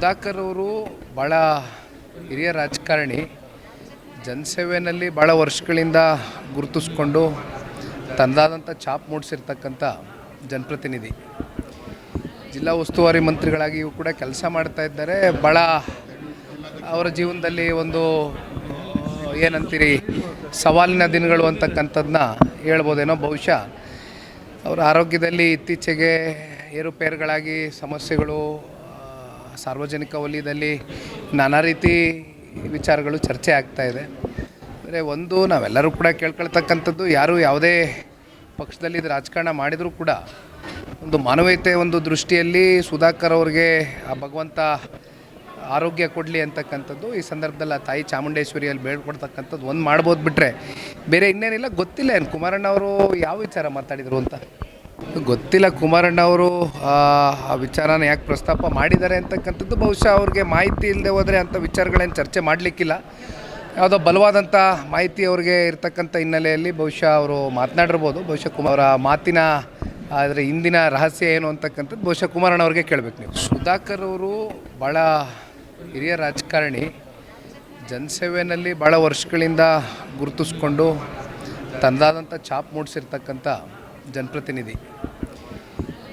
ಸುಧಾಕರ್ ಅವರು ಭಾಳ ಹಿರಿಯ ರಾಜಕಾರಣಿ, ಜನಸೇವೆಯಲ್ಲಿ ಭಾಳ ವರ್ಷಗಳಿಂದ ಗುರುತಿಸ್ಕೊಂಡು ತಂದಾದಂಥ ಛಾಪ್ ಮೂಡಿಸಿರ್ತಕ್ಕಂಥ ಜನಪ್ರತಿನಿಧಿ. ಜಿಲ್ಲಾ ಉಸ್ತುವಾರಿ ಮಂತ್ರಿಗಳಾಗಿಯೂ ಕೂಡ ಕೆಲಸ ಮಾಡ್ತಾ ಇದ್ದಾರೆ. ಭಾಳ ಅವರ ಜೀವನದಲ್ಲಿ ಒಂದು ಏನಂತೀರಿ ಸವಾಲಿನ ದಿನಗಳು ಅಂತಕ್ಕಂಥದ್ದನ್ನ ಹೇಳ್ಬೋದೇನೋ. ಬಹುಶಃ ಅವರ ಆರೋಗ್ಯದಲ್ಲಿ ಇತ್ತೀಚೆಗೆ ಏರುಪೇರುಗಳಾಗಿ ಸಮಸ್ಯೆಗಳು, ಸಾರ್ವಜನಿಕ ವಲಯದಲ್ಲಿ ನಾನಾ ರೀತಿ ವಿಚಾರಗಳು ಚರ್ಚೆ ಆಗ್ತಾ ಇದೆ. ಅಂದರೆ ಒಂದು ನಾವೆಲ್ಲರೂ ಕೂಡ ಕೇಳ್ಕೊಳ್ತಕ್ಕಂಥದ್ದು, ಯಾರು ಯಾವುದೇ ಪಕ್ಷದಲ್ಲಿ ಇದು ರಾಜಕಾರಣ ಮಾಡಿದರೂ ಕೂಡ ಒಂದು ಮಾನವೀಯತೆ ಒಂದು ದೃಷ್ಟಿಯಲ್ಲಿ ಸುಧಾಕರ್ ಅವ್ರಿಗೆ ಆ ಭಗವಂತ ಆರೋಗ್ಯ ಕೊಡಲಿ ಅಂತಕ್ಕಂಥದ್ದು ಈ ಸಂದರ್ಭದಲ್ಲಿ ಆ ತಾಯಿ ಚಾಮುಂಡೇಶ್ವರಿಯಲ್ಲಿ ಬೇಡ್ಕೊಡ್ತಕ್ಕಂಥದ್ದು ಒಂದು ಮಾಡ್ಬೋದು. ಬಿಟ್ಟರೆ ಬೇರೆ ಇನ್ನೇನಿಲ್ಲ. ಗೊತ್ತಿಲ್ಲ ಏನು ಕುಮಾರಣ್ಣ ಅವರು ಯಾವ ವಿಚಾರ ಮಾತಾಡಿದರು ಅಂತ ಗೊತ್ತಿಲ್ಲ. ಕುಮಾರಣ್ಣ ಅವರು ಆ ವಿಚಾರನ ಯಾಕೆ ಪ್ರಸ್ತಾಪ ಮಾಡಿದ್ದಾರೆ ಅಂತಕ್ಕಂಥದ್ದು ಬಹುಶಃ ಅವ್ರಿಗೆ ಮಾಹಿತಿ ಇಲ್ಲದೆ ಹೋದರೆ ಅಂಥ ವಿಚಾರಗಳೇನು ಚರ್ಚೆ ಮಾಡಲಿಕ್ಕಿಲ್ಲ. ಯಾವುದೋ ಬಲವಾದಂಥ ಮಾಹಿತಿ ಅವ್ರಿಗೆ ಇರ್ತಕ್ಕಂಥ ಹಿನ್ನೆಲೆಯಲ್ಲಿ ಬಹುಶಃ ಅವರು ಮಾತನಾಡಿರ್ಬೋದು. ಬಹುಶಃ ಅವರ ಮಾತಿನ ಆದರೆ ಹಿಂದಿನ ರಹಸ್ಯ ಏನು ಅಂತಕ್ಕಂಥದ್ದು ಬಹುಶಃ ಕುಮಾರಣ್ಣ ಅವ್ರಿಗೆ ಕೇಳಬೇಕು ನೀವು. ಸುಧಾಕರ್ ಅವರು ಭಾಳ ಹಿರಿಯ ರಾಜಕಾರಣಿ, ಜನಸೇವೆಯಲ್ಲಿ ಭಾಳ ವರ್ಷಗಳಿಂದ ಗುರುತಿಸ್ಕೊಂಡು ತಂದಾದಂಥ ಛಾಪ್ ಮೂಡಿಸಿರ್ತಕ್ಕಂಥ ಜನಪ್ರತಿನಿಧಿ.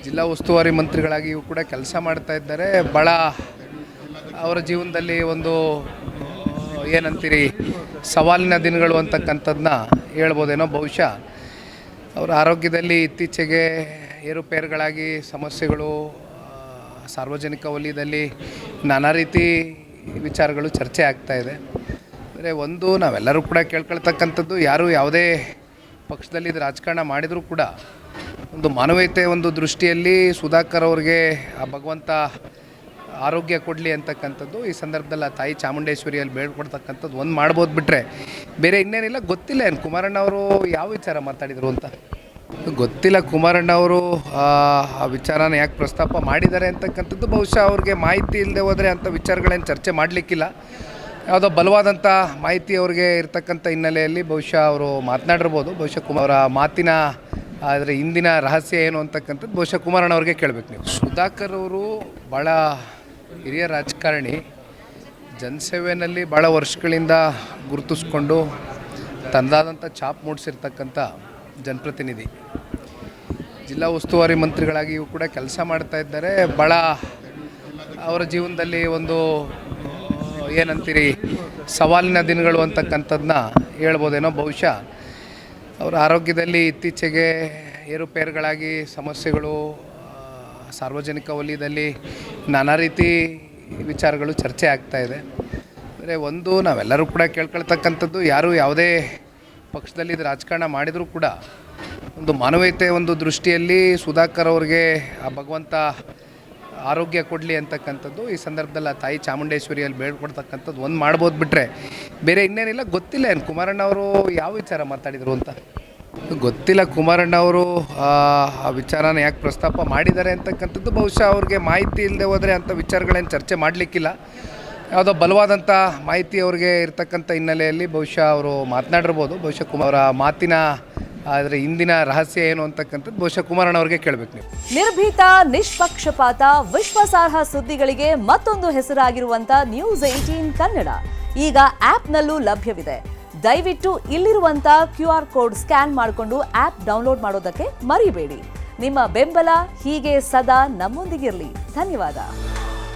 ಜಿಲ್ಲಾ ಉಸ್ತುವಾರಿ ಮಂತ್ರಿಗಳಾಗಿಯೂ ಕೂಡ ಕೆಲಸ ಮಾಡ್ತಾ ಇದ್ದಾರೆ. ಭಾಳ ಅವರ ಜೀವನದಲ್ಲಿ ಒಂದು ಏನಂತೀರಿ ಸವಾಲಿನ ದಿನಗಳು ಅಂತಕ್ಕಂಥದ್ದನ್ನ ಹೇಳ್ಬೋದೇನೋ. ಬಹುಶಃ ಅವರ ಆರೋಗ್ಯದಲ್ಲಿ ಇತ್ತೀಚೆಗೆ ಏರುಪೇರುಗಳಾಗಿ ಸಮಸ್ಯೆಗಳು, ಸಾರ್ವಜನಿಕ ವಲಯದಲ್ಲಿ ನಾನಾ ರೀತಿ ವಿಚಾರಗಳು ಚರ್ಚೆ ಆಗ್ತಾ ಇದೆ. ಅಂದರೆ ಒಂದು ನಾವೆಲ್ಲರೂ ಕೂಡ ಕೇಳ್ಕೊಳ್ತಕ್ಕಂಥದ್ದು, ಯಾರು ಯಾವುದೇ ಪಕ್ಷದಲ್ಲಿ ಇದು ರಾಜಕಾರಣ ಮಾಡಿದರೂ ಕೂಡ ಒಂದು ಮಾನವೀಯತೆ ಒಂದು ದೃಷ್ಟಿಯಲ್ಲಿ ಸುಧಾಕರ್ ಅವ್ರಿಗೆ ಆ ಭಗವಂತ ಆರೋಗ್ಯ ಕೊಡಲಿ ಅಂತಕ್ಕಂಥದ್ದು ಈ ಸಂದರ್ಭದಲ್ಲಿ ಆ ತಾಯಿ ಚಾಮುಂಡೇಶ್ವರಿಯಲ್ಲಿ ಬೇಡ್ಕೊಡ್ತಕ್ಕಂಥದ್ದು ಒಂದು ಮಾಡ್ಬೋದು. ಬಿಟ್ಟರೆ ಬೇರೆ ಇನ್ನೇನಿಲ್ಲ. ಗೊತ್ತಿಲ್ಲ ಏನು ಕುಮಾರಣ್ಣ ಅವರು ಯಾವ ವಿಚಾರ ಮಾತಾಡಿದರು ಅಂತ ಗೊತ್ತಿಲ್ಲ. ಕುಮಾರಣ್ಣ ಅವರು ಆ ವಿಚಾರನ ಯಾಕೆ ಪ್ರಸ್ತಾಪ ಮಾಡಿದ್ದಾರೆ ಅಂತಕ್ಕಂಥದ್ದು ಬಹುಶಃ ಅವ್ರಿಗೆ ಮಾಹಿತಿ ಇಲ್ಲದೆ ಹೋದರೆ ಅಂಥ ವಿಚಾರಗಳೇನು ಚರ್ಚೆ ಮಾಡಲಿಕ್ಕಿಲ್ಲ. ಯಾವುದೋ ಬಲವಾದಂಥ ಮಾಹಿತಿ ಅವ್ರಿಗೆ ಇರ್ತಕ್ಕಂಥ ಹಿನ್ನೆಲೆಯಲ್ಲಿ ಬಹುಶಃ ಅವರು ಮಾತನಾಡಿರ್ಬೋದು. ಬಹುಶಃ ಅವರ ಮಾತಿನ ಆದರೆ ಹಿಂದಿನ ರಹಸ್ಯ ಏನು ಅಂತಕ್ಕಂಥದ್ದು ಬಹುಶಃ ಕುಮಾರಣ್ಣ ಅವ್ರಿಗೆ ಕೇಳಬೇಕು ನೀವು. ಸುಧಾಕರ್ ಅವರು ಭಾಳ ಹಿರಿಯ ರಾಜಕಾರಣಿ, ಜನಸೇವೆಯಲ್ಲಿ ಭಾಳ ವರ್ಷಗಳಿಂದ ಗುರುತಿಸ್ಕೊಂಡು ತಂದಾದಂಥ ಛಾಪ್ ಮೂಡಿಸಿರ್ತಕ್ಕಂಥ ಜನಪ್ರತಿನಿಧಿ. ಜಿಲ್ಲಾ ಉಸ್ತುವಾರಿ ಮಂತ್ರಿಗಳಾಗಿಯೂ ಕೂಡ ಕೆಲಸ ಮಾಡ್ತಾ ಇದ್ದಾರೆ. ಭಾಳ ಅವರ ಜೀವನದಲ್ಲಿ ಒಂದು ಏನಂತೀರಿ ಸವಾಲಿನ ದಿನಗಳು ಅಂತಕ್ಕಂಥದ್ದನ್ನ ಹೇಳ್ಬೋದೇನೋ. ಬಹುಶಃ ಅವರ ಆರೋಗ್ಯದಲ್ಲಿ ಇತ್ತೀಚೆಗೆ ಏರುಪೇರುಗಳಾಗಿ ಸಮಸ್ಯೆಗಳು, ಸಾರ್ವಜನಿಕ ವಲಯದಲ್ಲಿ ನಾನಾ ರೀತಿ ವಿಚಾರಗಳು ಚರ್ಚೆ ಆಗ್ತಾ ಇದೆ. ಅಂದರೆ ಒಂದು ನಾವೆಲ್ಲರೂ ಕೂಡ ಕೇಳ್ಕೊಳ್ತಕ್ಕಂಥದ್ದು, ಯಾರು ಯಾವುದೇ ಪಕ್ಷದಲ್ಲಿ ಇದು ರಾಜಕಾರಣ ಮಾಡಿದರೂ ಕೂಡ ಒಂದು ಮಾನವೀಯತೆ ಒಂದು ದೃಷ್ಟಿಯಲ್ಲಿ ಸುಧಾಕರ್ ಅವ್ರಿಗೆ ಆ ಭಗವಂತ ಆರೋಗ್ಯ ಕೊಡಲಿ ಅಂತಕ್ಕಂಥದ್ದು ಈ ಸಂದರ್ಭದಲ್ಲಿ ಆ ತಾಯಿ ಚಾಮುಂಡೇಶ್ವರಿಯಲ್ಲಿ ಬೇಡ್ಕೊಡ್ತಕ್ಕಂಥದ್ದು ಒಂದು ಮಾಡ್ಬೋದು. ಬಿಟ್ಟರೆ ಬೇರೆ ಇನ್ನೇನಿಲ್ಲ. ಗೊತ್ತಿಲ್ಲ ಏನು ಕುಮಾರಣ್ಣ ಅವರು ಯಾವ ವಿಚಾರ ಮಾತಾಡಿದರು ಅಂತ ಗೊತ್ತಿಲ್ಲ. ಕುಮಾರಣ್ಣ ಅವರು ಆ ವಿಚಾರನ ಯಾಕೆ ಪ್ರಸ್ತಾಪ ಮಾಡಿದ್ದಾರೆ ಅಂತಕ್ಕಂಥದ್ದು ಬಹುಶಃ ಅವ್ರಿಗೆ ಮಾಹಿತಿ ಇಲ್ಲದೆ ಹೋದರೆ ಅಂಥ ವಿಚಾರಗಳೇನು ಚರ್ಚೆ ಮಾಡಲಿಕ್ಕಿಲ್ಲ. ಯಾವುದೋ ಬಲವಾದಂಥ ಮಾಹಿತಿ ಅವ್ರಿಗೆ ಇರ್ತಕ್ಕಂಥ ಹಿನ್ನೆಲೆಯಲ್ಲಿ ಬಹುಶಃ ಅವರು ಮಾತನಾಡಿರ್ಬೋದು. ಬಹುಶಃ ಅವರ ಮಾತಿನ ಆದರೆ ಹಿಂದಿನ ರಹಸ್ಯ ಏನು ಅಂತಕ್ಕಂಥದ್ದು ಬಹುಶಃ ಕುಮಾರಣ್ಣ ಅವ್ರಿಗೆ ಕೇಳಬೇಕು ನೀವು. ನಿರ್ಭೀತ, ನಿಷ್ಪಕ್ಷಪಾತ, ವಿಶ್ವಾಸಾರ್ಹ ಸುದ್ದಿಗಳಿಗೆ ಮತ್ತೊಂದು ಹೆಸರಾಗಿರುವಂತ News18 ಕನ್ನಡ ಈಗ ಆಪ್ನಲ್ಲೂ ಲಭ್ಯವಿದೆ. ದಯವಿಟ್ಟು ಇಲ್ಲಿರುವಂತ QR ಕೋಡ್ ಸ್ಕ್ಯಾನ್ ಮಾಡಿಕೊಂಡು ಆಪ್ ಡೌನ್ಲೋಡ್ ಮಾಡೋದಕ್ಕೆ ಮರಿಬೇಡಿ. ನಿಮ್ಮ ಬೆಂಬಲ ಹೀಗೆ ಸದಾ ನಮ್ಮೊಂದಿಗಿರಲಿ. ಧನ್ಯವಾದ.